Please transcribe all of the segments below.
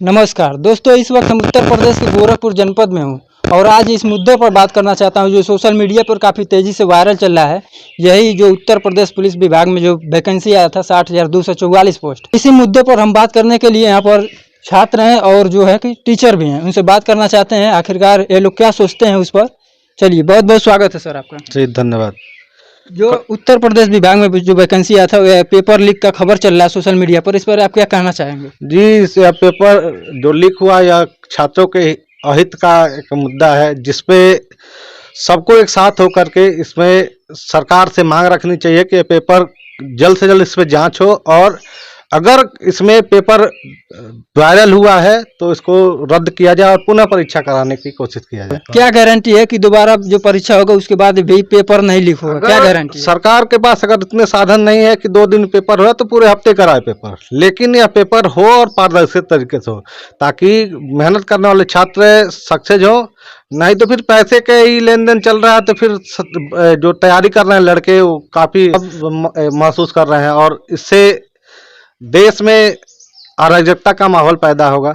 नमस्कार दोस्तों, इस वक्त हम उत्तर प्रदेश के गोरखपुर जनपद में हूँ और आज इस मुद्दे पर बात करना चाहता हूँ जो सोशल मीडिया पर काफ़ी तेज़ी से वायरल चल रहा है। यही जो उत्तर प्रदेश पुलिस विभाग में जो वैकेंसी आया था 60,244 पोस्ट। इसी मुद्दे पर हम बात करने के लिए यहाँ पर छात्र हैं और जो है कि टीचर भी हैं, उनसे बात करना चाहते हैं आखिरकार ये लोग क्या सोचते हैं उस पर। चलिए, बहुत बहुत स्वागत है सर आपका। जी धन्यवाद। जो उत्तर प्रदेश विभाग में जो वैकेंसी आया था पेपर लीक का खबर चल रहा है सोशल मीडिया पर, इस पर आप क्या कहना चाहेंगे? जी इस पेपर जो लीक हुआ या छात्रों के अहित का एक मुद्दा है जिसपे सबको एक साथ होकर के इसमें सरकार से मांग रखनी चाहिए कि ये पेपर जल्द से जल्द इस पे जांच हो और अगर इसमें पेपर वायरल हुआ है तो इसको रद्द किया जाए और पुनः परीक्षा कराने की कोशिश किया जाए। क्या गारंटी है कि दोबारा जो परीक्षा होगा उसके बाद भी पेपर नहीं लीक होगा? क्या गारंटी है? सरकार के पास अगर इतने साधन नहीं है कि 2 दिन पेपर हो तो पूरे हफ्ते कराए पेपर, लेकिन यह पेपर हो और पारदर्शी तरीके से हो ताकि मेहनत करने वाले छात्र सक्सेस हो। नहीं तो फिर पैसे के ही लेन देन चल रहा है तो फिर जो तैयारी कर रहे हैं लड़के वो काफी महसूस कर रहे हैं और इससे देश में अराजकता का माहौल पैदा होगा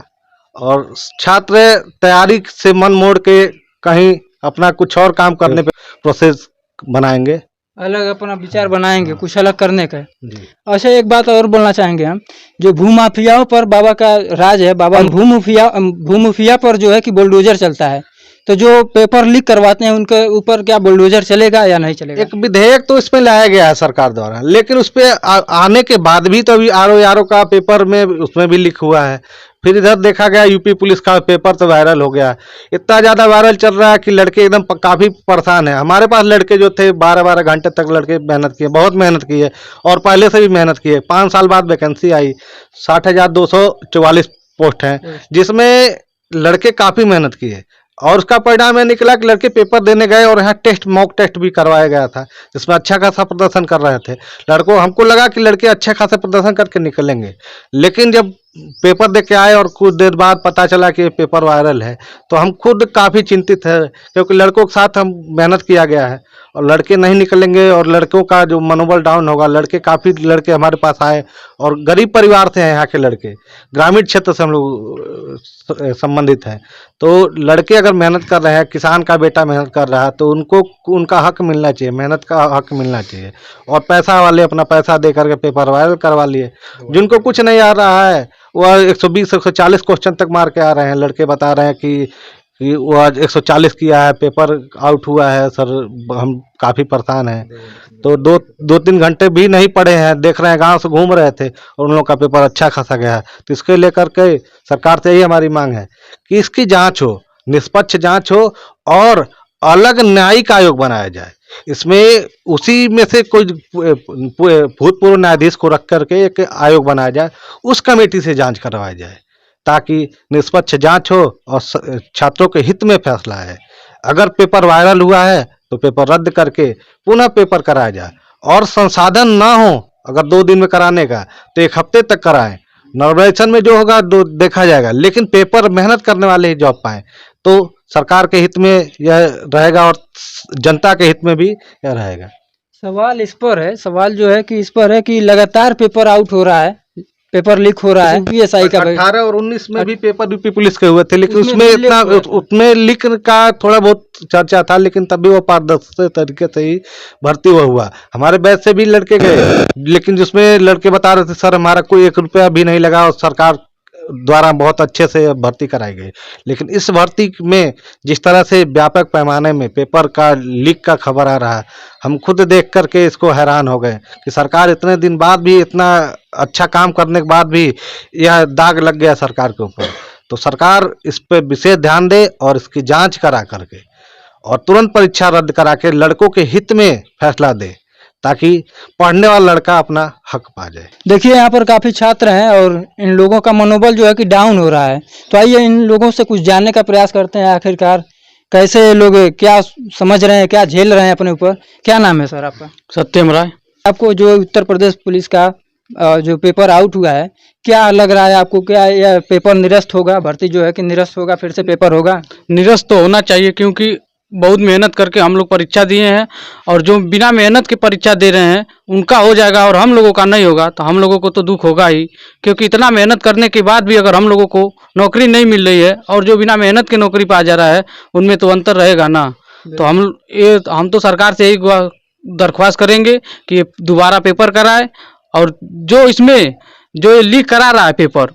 और छात्र तैयारी से मन मोड़ के कहीं अपना कुछ और काम करने पे प्रोसेस बनाएंगे, अलग अपना विचार बनाएंगे कुछ अलग करने का। जी। अच्छा, एक बात और बोलना चाहेंगे हम, जो भूमाफियाओं पर बाबा का राज है, बाबा भूमाफिया पर जो है कि बुलडोजर चलता है, तो जो पेपर लीक करवाते हैं उनके ऊपर क्या बुलडोजर चलेगा या नहीं चलेगा? एक विधेयक तो इसमें लाया गया है सरकार द्वारा, लेकिन उस पे आने के बाद भी तो अभी आरओ का पेपर में उसमें भी लीक हुआ है। फिर इधर देखा गया यूपी पुलिस का पेपर तो वायरल हो गया, इतना ज़्यादा वायरल चल रहा है कि लड़के एकदम काफ़ी परेशान है। हमारे पास लड़के जो थे 12-12 घंटे तक लड़के मेहनत किए, बहुत मेहनत की है और पहले से भी मेहनत की है। 5 साल बाद वैकेंसी आई, 60,244 पोस्ट हैं जिसमें लड़के काफ़ी मेहनत किए और उसका परिणाम यह निकला कि लड़के पेपर देने गए और यहाँ मॉक टेस्ट भी करवाया गया था जिसमें अच्छा खासा प्रदर्शन कर रहे थे लड़कों। हमको लगा कि लड़के अच्छे खासा प्रदर्शन करके निकलेंगे, लेकिन जब पेपर दे के आए और कुछ देर बाद पता चला कि ये पेपर वायरल है तो हम खुद काफ़ी चिंतित है, क्योंकि लड़कों के साथ हम मेहनत किया गया है और लड़के नहीं निकलेंगे और लड़कों का जो मनोबल डाउन होगा। काफ़ी लड़के हमारे पास आए और गरीब परिवार से हैं, यहाँ के लड़के ग्रामीण क्षेत्र से हम लोग संबंधित हैं। तो लड़के अगर मेहनत कर रहे हैं, किसान का बेटा मेहनत कर रहा है तो उनको उनका हक मिलना चाहिए, मेहनत का हक मिलना चाहिए। और पैसा वाले अपना पैसा दे करके पेपर वायरल करवा लिए, जिनको कुछ नहीं आ रहा है वह 120-140 क्वेश्चन तक मार के आ रहे हैं। लड़के बता रहे हैं कि वो आज 140 किया है, पेपर आउट हुआ है सर, हम काफ़ी परेशान हैं। तो 2-3 घंटे भी नहीं पढ़े हैं, देख रहे हैं गांव से घूम रहे थे और उन लोगों का पेपर अच्छा खासा गया है। तो इसके लेकर के सरकार से यही हमारी मांग है कि इसकी जांच हो, निष्पक्ष जांच हो और अलग न्यायिक आयोग बनाया जाए। इसमें उसी में से कोई भूतपूर्व न्यायाधीश को रख करके एक आयोग बनाया जाए, उस कमेटी से जांच करवाई जाए ताकि निष्पक्ष जांच हो और छात्रों के हित में फैसला है। अगर पेपर वायरल हुआ है तो पेपर रद्द करके पुनः पेपर कराया जाए और संसाधन ना हो अगर 2 दिन में कराने का तो 1 हफ्ते तक कराएं। नॉर्मलाइजेशन में जो होगा देखा जाएगा, लेकिन पेपर मेहनत करने वाले ही जॉब पाएं तो सरकार के हित में यह रहेगा और जनता के हित में भी यह रहेगा। सवाल इस पर है, सवाल जो है कि इस पर है कि लगातार पेपर आउट हो रहा है, पेपर लीक हो रहा है। पीएसआई का 18 और 19 में भी पेपर यूपी पुलिस के हुए थे, लेकिन उसमें इतना उसमें लीक का थोड़ा बहुत चर्चा था, लेकिन तभी वो पारदर्शी तरीके से ही भर्ती हुआ। हमारे बैच से भी लड़के गए, लेकिन जिसमें लड़के बता रहे थे सर हमारा कोई 1 रुपया भी नहीं लगा और सरकार द्वारा बहुत अच्छे से भर्ती कराई गई। लेकिन इस भर्ती में जिस तरह से व्यापक पैमाने में पेपर का लीक का खबर आ रहा है, हम खुद देख करके इसको हैरान हो गए कि सरकार इतने दिन बाद भी, इतना अच्छा काम करने के बाद भी यह दाग लग गया सरकार के ऊपर। तो सरकार इस पर विशेष ध्यान दे और इसकी जांच करा करके और तुरंत परीक्षा रद्द करा के लड़कों के हित में फैसला दे ताकि पढ़ने वाला लड़का अपना हक पा जाए। देखिए, यहाँ पर काफ़ी छात्र हैं और इन लोगों का मनोबल जो है कि डाउन हो रहा है, तो आइए इन लोगों से कुछ जानने का प्रयास करते हैं आखिरकार कैसे ये लोग क्या समझ रहे हैं, क्या झेल रहे हैं अपने ऊपर। क्या नाम है सर आपका? सत्यम राय। आपको जो उत्तर प्रदेश पुलिस का जो पेपर आउट हुआ है, क्या लग रहा है आपको? क्या यह पेपर निरस्त होगा, भर्ती जो है कि निरस्त होगा, फिर से पेपर होगा? निरस्त तो होना चाहिए, क्योंकि बहुत मेहनत करके हम लोग परीक्षा दिए हैं, और जो बिना मेहनत के परीक्षा दे रहे हैं उनका हो जाएगा और हम लोगों का नहीं होगा तो हम लोगों को तो दुख होगा ही, क्योंकि इतना मेहनत करने के बाद भी अगर हम लोगों को नौकरी नहीं मिल रही है और जो बिना मेहनत के नौकरी पा जा रहा है उनमें तो अंतर रहेगा ना। तो हम तो सरकार से यही दरख्वास्त करेंगे कि ये दोबारा पेपर कराए, और जो इसमें जो ये लीक करा रहा है पेपर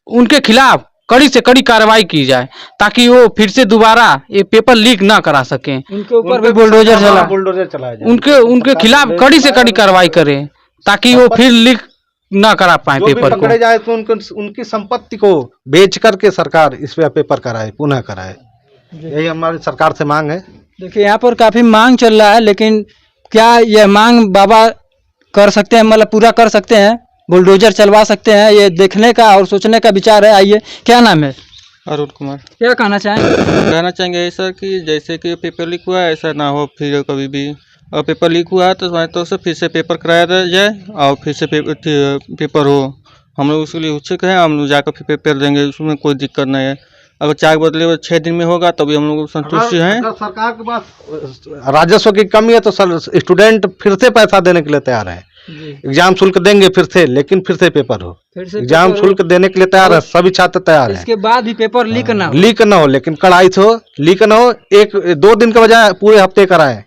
उनके खिलाफ कड़ी से कड़ी कार्रवाई की जाए, ताकि वो फिर से दोबारा ये पेपर लीक ना करा सकें। उनके ऊपर भी बुलडोजर चला, बुलडोजर चलाया जाए, उनके खिलाफ कड़ी से कड़ी कार्रवाई करें ताकि वो फिर लीक ना करा पाए जो भी पेपर पकड़े को। जाए तो उनकी संपत्ति को बेच करके सरकार इस पे पेपर कराए, पुनः कराए। यही हमारी सरकार से मांग है। देखिए यहाँ पर काफ़ी मांग चल रहा है, लेकिन क्या यह मांग बाबा कर सकते हैं, मतलब पूरा कर सकते हैं, बुलडोजर चलवा सकते हैं? ये देखने का और सोचने का विचार है। आइए, क्या नाम है? अरुण कुमार। क्या कहना चाहेंगे? कहना चाहेंगे सर कि जैसे कि पेपर लीक हुआ है ऐसा ना हो फिर कभी भी, और पेपर लीक हुआ है तो हमारे तरफ से फिर से पेपर कराया जाए और फिर से पेपर हो। हम लोग उसके लिए उत्सुक हैं, हम लोग जाकर फिर पेपर देंगे, उसमें कोई दिक्कत नहीं है। अगर 4 बदले 6 दिन में होगा तभी हम लोग संतुष्ट हैं। अगर सरकार के पास राजस्व की कमी है तो स्टूडेंट फिर से पैसा देने के लिए तैयार है। एग्जाम शुल्क देंगे फिर से, लेकिन फिर से पेपर हो। फिर से एग्जाम पेपर शुल्क देने के लिए तैयार है, सभी छात्र तैयार हैं। इसके बाद भी पेपर लीक ना हो। लीक ना हो, लेकिन कड़ाई से हो, लीक ना हो। 1-2 दिन के बजाय पूरे हफ्ते कराएं,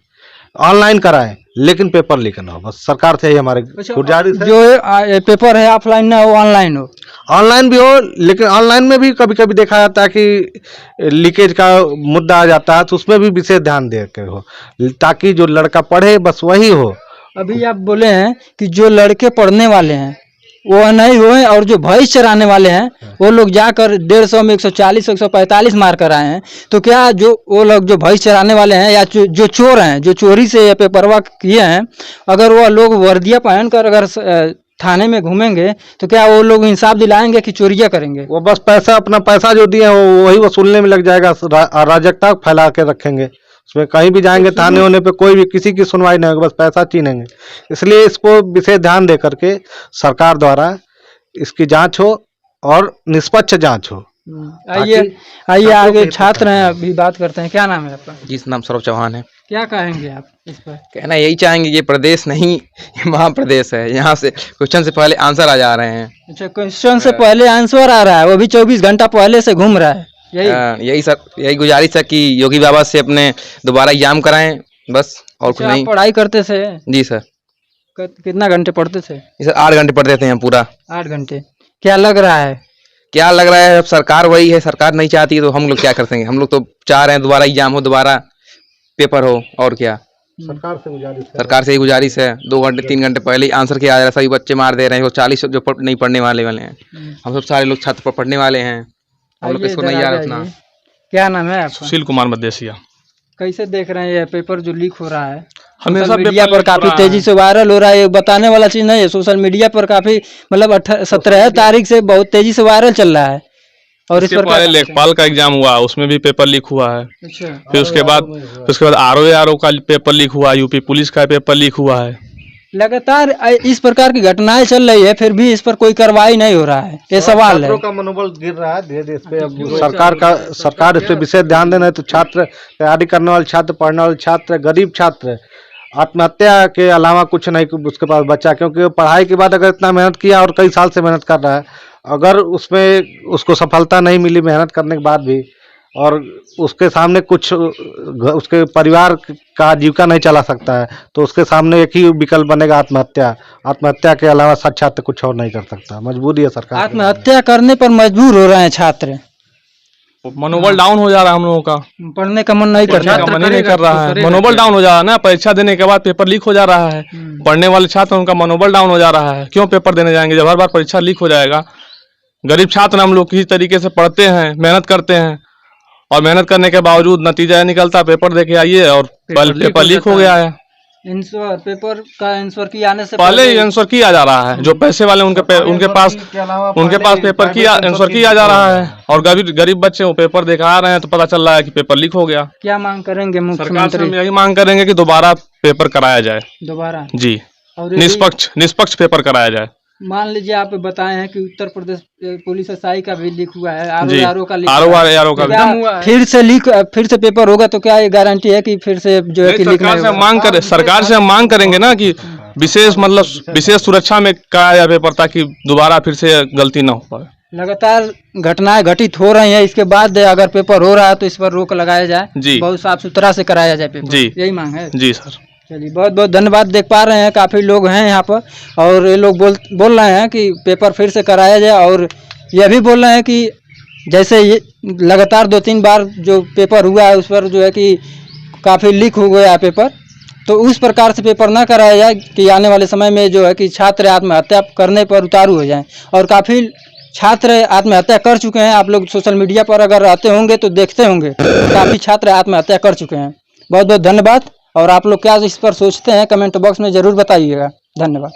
ऑनलाइन कराएं, लेकिन पेपर लीक ना हो। बस सरकार से ही हमारे गुजारिश है। जो पेपर है ऑफलाइन ना हो, ऑनलाइन हो। ऑनलाइन भी हो, लेकिन ऑनलाइन में भी कभी कभी देखा जाता है कि लीकेज का मुद्दा आ जाता है, तो उसमें भी विशेष ध्यान दे के हो, ताकि जो लड़का पढ़े बस वही हो। अभी आप बोले हैं कि जो लड़के पढ़ने वाले हैं वो नहीं हुए, और जो भैंस चराने वाले हैं वो लोग जाकर 150 में 140 145 मार कर आए हैं। तो क्या जो वो लोग जो भैंस चराने वाले हैं या जो चोर हैं, जो चोरी से ये पेपरवा किए हैं, अगर वो लोग वर्दियाँ पहनकर अगर थाने में घूमेंगे तो क्या वो लोग इंसाफ दिलाएंगे कि चोरियाँ करेंगे? वो बस पैसा, अपना पैसा जो दिए वो वही वसूलने में लग जाएगा, अराजकता फैला के रखेंगे। उसमें कहीं भी जाएंगे थाने होने पे कोई भी किसी की सुनवाई नहीं होगी, बस पैसा छीनेंगे। इसलिए इसको विशेष ध्यान दे करके सरकार द्वारा इसकी जांच हो और निष्पक्ष जांच हो। आइए आगे छात्र हैं, अभी बात करते हैं। क्या नाम है आपका? जी, नाम सौरभ चौहान है। क्या कहेंगे आप इस पर? कहना यही चाहेंगे, ये प्रदेश नहीं ये महाप्रदेश है। यहाँ से क्वेश्चन से पहले आंसर आ जा रहे हैं। अच्छा, क्वेश्चन से पहले आंसर आ रहा है, वो भी 24 घंटा पहले से घूम रहा है। यही सर, यही गुजारिश है कि योगी बाबा से अपने दोबारा एग्जाम कराएं, बस और कुछ नहीं। पढ़ाई करते थे? जी सर। कितना घंटे पढ़ते थे? जी सर, 8 घंटे पढ़ते थे हम पूरा। 8 घंटे। क्या लग रहा है? क्या लग रहा है, अब सरकार वही है, सरकार नहीं चाहती है तो हम लोग क्या कर सकेंगे। हम लोग तो चाह रहे हैं दोबारा एग्जाम हो, दोबारा पेपर हो, और क्या। सरकार से गुजारिश है, सरकार से ही गुजारिश है। 2 घंटे 3 घंटे पहले ही आंसर किया जा रहा है, सभी बच्चे मार दे रहे हैं। 40 जो नहीं पढ़ने वाले हैं, हम सब सारे लोग छात्र पढ़ने वाले हैं, हम लोग इसको नहीं आ रहा उतना। क्या नाम है आपका? सुशील कुमार मदेसिया। कैसे देख रहे हैं ये पेपर जो लीक हो रहा है? हमेशा सोशल मीडिया पेपर पर लीक काफी हो रहा तेजी है। से वायरल हो रहा है। ये बताने वाला चीज नहीं है, सोशल मीडिया पर काफी मतलब 17 तारीख से बहुत तेजी से वायरल चल रहा है। और इस इसके पर पहले लेखपाल का एग्जाम हुआ, उसमें भी पेपर लीक हुआ है। अच्छा, फिर उसके बाद आरओ का पेपर लीक हुआ, यूपी पुलिस का पेपर लीक हुआ है। लगातार इस प्रकार की घटनाएं चल रही है, फिर भी इस पर कोई कार्रवाई नहीं हो रहा है। ये सवाल है। छात्रों का मनोबल गिर रहा है धीरे धीरे। इस पे अब सरकार इस पे विशेष ध्यान देना है, तो छात्र, तैयारी करने वाले छात्र, पढ़ने वाले छात्र, गरीब छात्र आत्महत्या के अलावा कुछ नहीं उसके पास बचा, क्योंकि वो पढ़ाई के बाद अगर इतना मेहनत किया और कई साल से मेहनत कर रहा है, अगर उसमें उसको सफलता नहीं मिली मेहनत करने के बाद भी, और उसके सामने कुछ उसके परिवार का आजीविका नहीं चला सकता है, तो उसके सामने एक ही विकल्प बनेगा आत्महत्या। आत्महत्या के अलावा छात्र कुछ और नहीं कर सकता, मजबूरी है सरकार। आत्महत्या करने पर मजबूर हो रहे हैं छात्र। मनोबल डाउन हो जा रहा है हम लोगों का, पढ़ने का मन नहीं करता, मन ही नहीं कर रहा है। मनोबल डाउन हो जा रहा है ना, परीक्षा देने के बाद पेपर लीक हो जा रहा है। पढ़ने वाले छात्र उनका मनोबल डाउन हो जा रहा है। क्यों पेपर देने जाएंगे जब हर बार परीक्षा लीक हो जाएगा। गरीब छात्र हम लोग किसी तरीके से पढ़ते हैं, मेहनत करते हैं, और मेहनत करने के बावजूद नतीजा निकलता, पेपर दे के आइए और पेपर लीक हो गया है। पेपर का आंसर की आने से पहले ही आंसर किया जा रहा है। जो पैसे वाले उनके पास पेपर की आंसर किया जा रहा है, और गरीब बच्चे वो पेपर देकर आ रहे हैं तो पता चल रहा है कि पेपर लीक हो गया। क्या मांग करेंगे सरकार से? मुख्यमंत्री? हम यही मांग करेंगे कि दोबारा पेपर कराया जाए। दोबारा? जी, और निष्पक्ष पेपर कराया जाए। मान लीजिए आप बताए हैं कि उत्तर प्रदेश पुलिस एसआई का भी लीक हुआ है, जी, आरओ का लीक आरओ हुआ है। आरओ का क्या भी। फिर से पेपर होगा तो क्या ये गारंटी है कि फिर से जो है कि लीक नहीं होगा? सरकार से हम मांग करेंगे ना कि विशेष सुरक्षा में कराया जाए पेपर, ताकि दोबारा फिर से गलती ना हो पाए। लगातार घटनाएं घटित हो रही हैं, इसके बाद अगर पेपर हो रहा है तो इस पर रोक लगाया जाए, जी। बहुत साफ सुथरा से कराया जाए पेपर, जी। यही मांग है। जी सर। चलिए बहुत बहुत धन्यवाद। देख पा रहे हैं काफ़ी लोग हैं यहाँ पर और ये लोग बोल रहे हैं कि पेपर फिर से कराया जाए, और यह भी बोल रहे हैं कि जैसे ये लगातार 2-3 बार जो पेपर हुआ है उस पर जो है कि काफ़ी लीक हो गया है पेपर, तो उस प्रकार से पेपर ना कराया जाए कि आने वाले समय में जो है कि छात्र आत्महत्या करने पर उतारू हो जाएं। और काफ़ी छात्र आत्महत्या कर चुके हैं, आप लोग सोशल मीडिया पर अगर आते होंगे तो देखते होंगे काफ़ी छात्र आत्महत्या कर चुके हैं। बहुत बहुत धन्यवाद। और आप लोग क्या इस पर सोचते हैं कमेंट बॉक्स में ज़रूर बताइएगा। धन्यवाद।